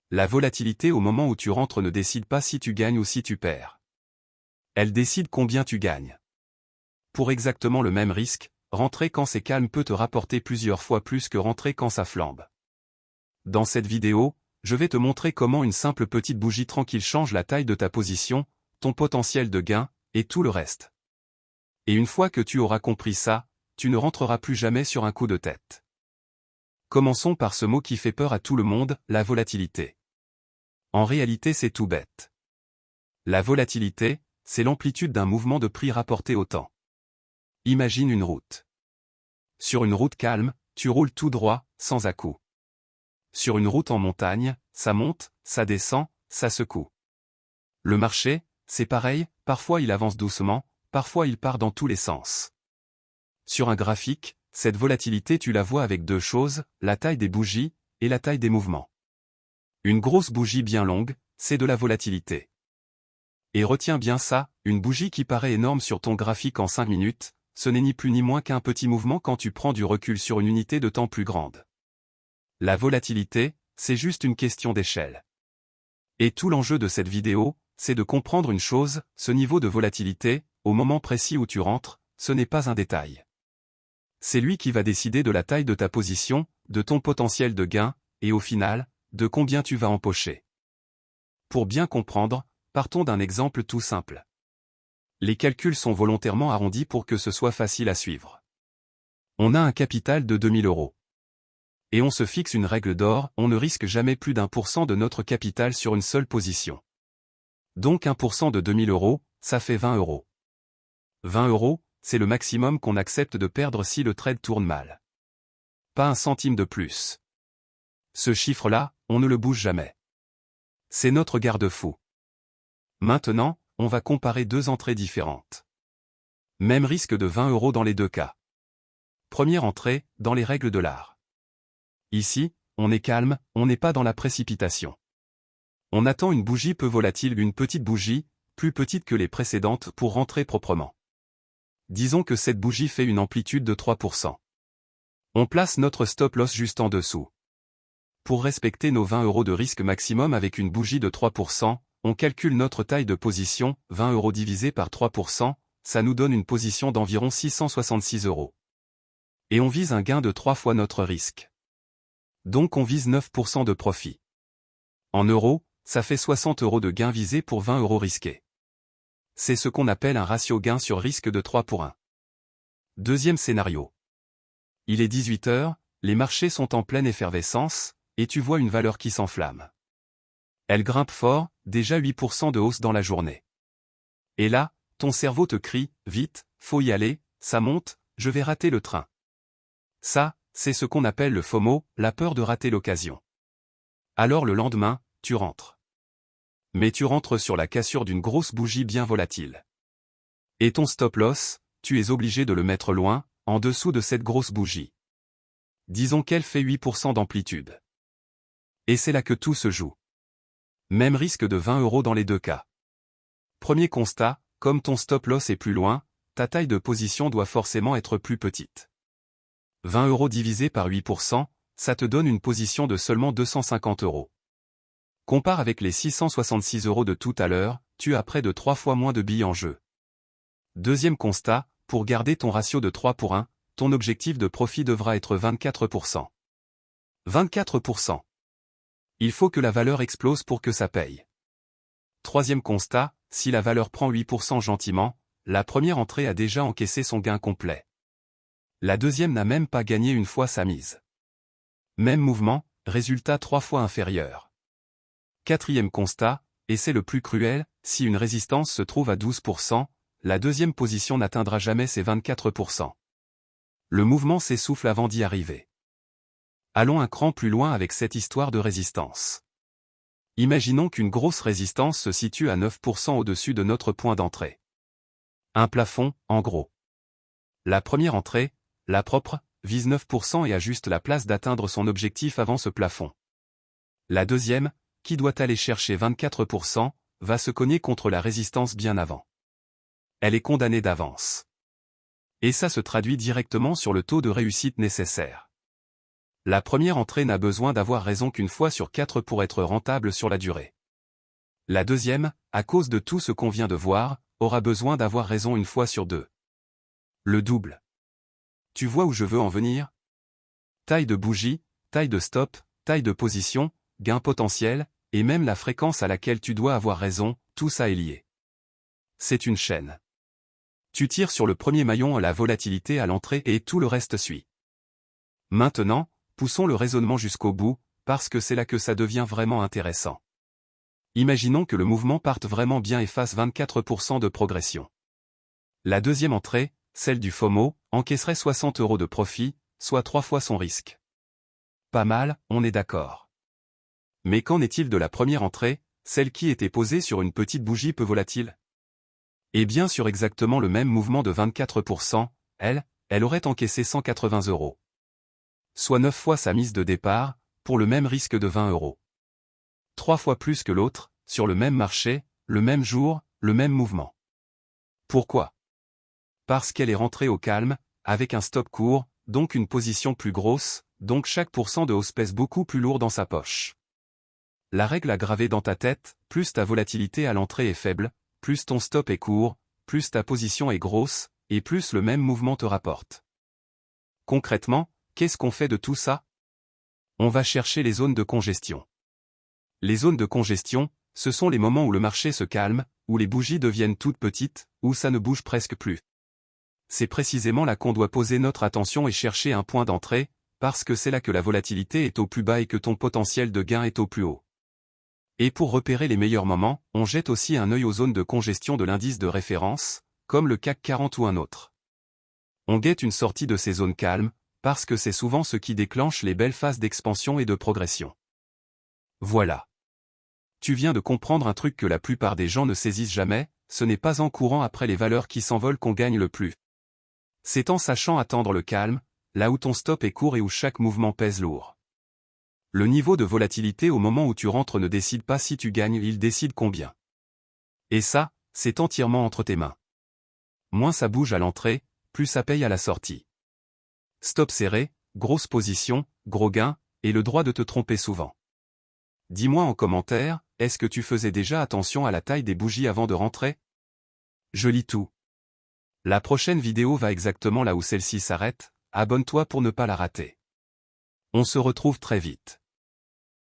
La volatilité au moment où tu rentres ne décide pas si tu gagnes ou si tu perds. Elle décide combien tu gagnes. Pour exactement le même risque, rentrer quand c'est calme peut te rapporter plusieurs fois plus que rentrer quand ça flambe. Dans cette vidéo, je vais te montrer comment une simple petite bougie tranquille change la taille de ta position, ton potentiel de gain, et tout le reste. Et une fois que tu auras compris ça, tu ne rentreras plus jamais sur un coup de tête. Commençons par ce mot qui fait peur à tout le monde, la volatilité. En réalité, c'est tout bête. La volatilité, c'est l'amplitude d'un mouvement de prix rapporté au temps. Imagine une route. Sur une route calme, tu roules tout droit, sans à-coups. Sur une route en montagne, ça monte, ça descend, ça secoue. Le marché, c'est pareil, parfois il avance doucement, parfois il part dans tous les sens. Sur un graphique, cette volatilité tu la vois avec deux choses, la taille des bougies, et la taille des mouvements. Une grosse bougie bien longue, c'est de la volatilité. Et retiens bien ça, une bougie qui paraît énorme sur ton graphique en 5 minutes, ce n'est ni plus ni moins qu'un petit mouvement quand tu prends du recul sur une unité de temps plus grande. La volatilité, c'est juste une question d'échelle. Et tout l'enjeu de cette vidéo, c'est de comprendre une chose, ce niveau de volatilité, au moment précis où tu rentres, ce n'est pas un détail. C'est lui qui va décider de la taille de ta position, de ton potentiel de gain, et au final, de combien tu vas empocher. Pour bien comprendre, partons d'un exemple tout simple. Les calculs sont volontairement arrondis pour que ce soit facile à suivre. On a un capital de 2000 €. Et on se fixe une règle d'or, on ne risque jamais plus d'1% de notre capital sur une seule position. Donc 1% de 2000 €, ça fait 20 €. 20 €, c'est le maximum qu'on accepte de perdre si le trade tourne mal. Pas un centime de plus. Ce chiffre-là, on ne le bouge jamais. C'est notre garde-fou. Maintenant, on va comparer deux entrées différentes. Même risque de 20 € dans les deux cas. Première entrée, dans les règles de l'art. Ici, on est calme, on n'est pas dans la précipitation. On attend une bougie peu volatile, une petite bougie, plus petite que les précédentes pour rentrer proprement. Disons que cette bougie fait une amplitude de 3%. On place notre stop-loss juste en dessous. Pour respecter nos 20 € de risque maximum avec une bougie de 3%, on calcule notre taille de position, 20 € divisé par 3%, ça nous donne une position d'environ 666 €. Et on vise un gain de 3 fois notre risque. Donc on vise 9% de profit. En euros, ça fait 60 € de gain visé pour 20 € risqués. C'est ce qu'on appelle un ratio gain sur risque de 3 pour 1. Deuxième scénario. Il est 18 h, les marchés sont en pleine effervescence, et tu vois une valeur qui s'enflamme. Elle grimpe fort, déjà 8% de hausse dans la journée. Et là, ton cerveau te crie, vite, faut y aller, ça monte, je vais rater le train. Ça, c'est ce qu'on appelle le FOMO, la peur de rater l'occasion. Alors le lendemain, tu rentres. Mais tu rentres sur la cassure d'une grosse bougie bien volatile. Et ton stop-loss, tu es obligé de le mettre loin, en dessous de cette grosse bougie. Disons qu'elle fait 8% d'amplitude. Et c'est là que tout se joue. Même risque de 20 € dans les deux cas. Premier constat, comme ton stop-loss est plus loin, ta taille de position doit forcément être plus petite. 20 € divisé par 8%, ça te donne une position de seulement 250 €. Compare avec les 666 € de tout à l'heure, tu as près de 3 fois moins de billes en jeu. Deuxième constat, pour garder ton ratio de 3 pour 1, ton objectif de profit devra être 24%. 24%. Il faut que la valeur explose pour que ça paye. Troisième constat, si la valeur prend 8% gentiment, la première entrée a déjà encaissé son gain complet. La deuxième n'a même pas gagné une fois sa mise. Même mouvement, résultat 3 fois inférieur. Quatrième constat, et c'est le plus cruel, si une résistance se trouve à 12%, la deuxième position n'atteindra jamais ses 24%. Le mouvement s'essouffle avant d'y arriver. Allons un cran plus loin avec cette histoire de résistance. Imaginons qu'une grosse résistance se situe à 9% au-dessus de notre point d'entrée. Un plafond, en gros. La première entrée, la propre, vise 9% et a juste la place d'atteindre son objectif avant ce plafond. La deuxième, qui doit aller chercher 24%, va se cogner contre la résistance bien avant. Elle est condamnée d'avance. Et ça se traduit directement sur le taux de réussite nécessaire. La première entrée n'a besoin d'avoir raison qu'une fois sur 4 pour être rentable sur la durée. La deuxième, à cause de tout ce qu'on vient de voir, aura besoin d'avoir raison une fois sur 2. Le double. Tu vois où je veux en venir? Taille de bougie, taille de stop, taille de position, gain potentiel, et même la fréquence à laquelle tu dois avoir raison, tout ça est lié. C'est une chaîne. Tu tires sur le premier maillon à la volatilité à l'entrée et tout le reste suit. Maintenant, poussons le raisonnement jusqu'au bout, parce que c'est là que ça devient vraiment intéressant. Imaginons que le mouvement parte vraiment bien et fasse 24% de progression. La deuxième entrée, celle du FOMO, encaisserait 60 € de profit, soit 3 fois son risque. Pas mal, on est d'accord. Mais qu'en est-il de la première entrée, celle qui était posée sur une petite bougie peu volatile? Eh bien sur exactement le même mouvement de 24%, elle aurait encaissé 180 €. Soit 9 fois sa mise de départ, pour le même risque de 20 €. 3 fois plus que l'autre, sur le même marché, le même jour, le même mouvement. Pourquoi? Parce qu'elle est rentrée au calme, avec un stop court, donc une position plus grosse, donc chaque pourcent de hausse pèse beaucoup plus lourd dans sa poche. La règle à graver dans ta tête, plus ta volatilité à l'entrée est faible, plus ton stop est court, plus ta position est grosse, et plus le même mouvement te rapporte. Concrètement, qu'est-ce qu'on fait de tout ça? On va chercher les zones de congestion. Les zones de congestion, ce sont les moments où le marché se calme, où les bougies deviennent toutes petites, où ça ne bouge presque plus. C'est précisément là qu'on doit poser notre attention et chercher un point d'entrée, parce que c'est là que la volatilité est au plus bas et que ton potentiel de gain est au plus haut. Et pour repérer les meilleurs moments, on jette aussi un œil aux zones de congestion de l'indice de référence, comme le CAC 40 ou un autre. On guette une sortie de ces zones calmes, parce que c'est souvent ce qui déclenche les belles phases d'expansion et de progression. Voilà. Tu viens de comprendre un truc que la plupart des gens ne saisissent jamais, ce n'est pas en courant après les valeurs qui s'envolent qu'on gagne le plus. C'est en sachant attendre le calme, là où ton stop est court et où chaque mouvement pèse lourd. Le niveau de volatilité au moment où tu rentres ne décide pas si tu gagnes, il décide combien. Et ça, c'est entièrement entre tes mains. Moins ça bouge à l'entrée, plus ça paye à la sortie. Stop serré, grosse position, gros gain, et le droit de te tromper souvent. Dis-moi en commentaire, est-ce que tu faisais déjà attention à la taille des bougies avant de rentrer? Je lis tout. La prochaine vidéo va exactement là où celle-ci s'arrête, abonne-toi pour ne pas la rater. On se retrouve très vite.